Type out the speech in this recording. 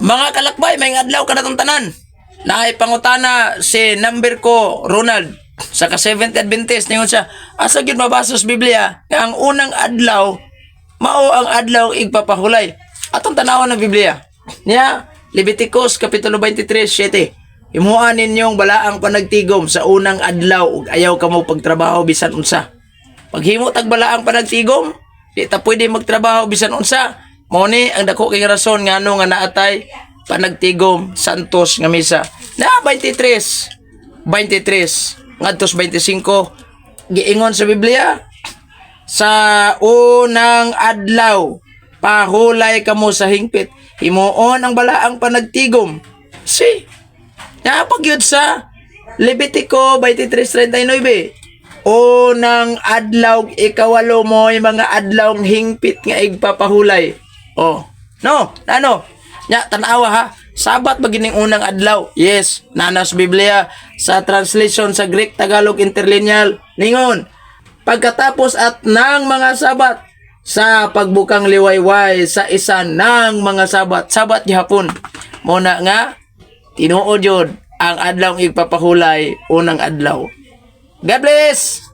Mga kalakbay, may adlaw kanatong tanan. Naay pangutana si number ko Ronald sa ka 70 Adventist ningon siya, asa gyud mabasa sa Biblia nga ang unang adlaw mao ang adlaw igpapahulay. Atong tanawon ng Biblia. Niya Leviticus kapitulo 23:7. Himuan ninyong balaang panagtigom sa unang adlaw ug ayaw kamo pagtrabaho bisan unsa. Paghimo tag balaang panagtigom, di ta pwede magtrabaho bisan unsa. Mao ni ang dako kay rason ngano nga naatay panagtigom santos nga misa. Na 23 ngadtos 25 giingon sa Biblia, sa unang adlaw pahulay kamo sa hingpit, himuon ang balaang panagtigom. Si napagyud sa Levitico 23:39. Unang adlaw ikawalo mo yung mga adlawng hingpit nga igpapahulay. Oh, no, ano? Nya tanawa ha. Sabat ba gining unang adlaw? Yes, nanas Biblia sa translation sa Greek Tagalog interlineal ningon, pagkatapos at ng mga sabat sa pagbukang liwayway sa isa ng mga sabat gihapon. Muna nga tinuod yun ang adlaw igpapahulay unang adlaw. God bless!